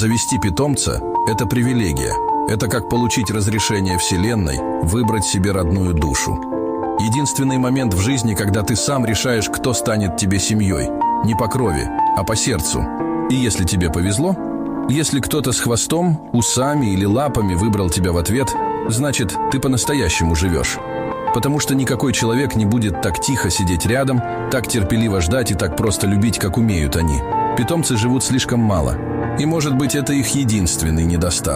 Завести питомца – это привилегия. Это как получить разрешение Вселенной выбрать себе родную душу. Единственный момент в жизни, когда ты сам решаешь, кто станет тебе семьей. Не по крови, а по сердцу. И если тебе повезло, если кто-то с хвостом, усами или лапами выбрал тебя в ответ, значит, ты по-настоящему живешь. Потому что никакой человек не будет так тихо сидеть рядом, так терпеливо ждать и так просто любить, как умеют они. Питомцы живут слишком мало. И, может быть, это их единственный недостаток.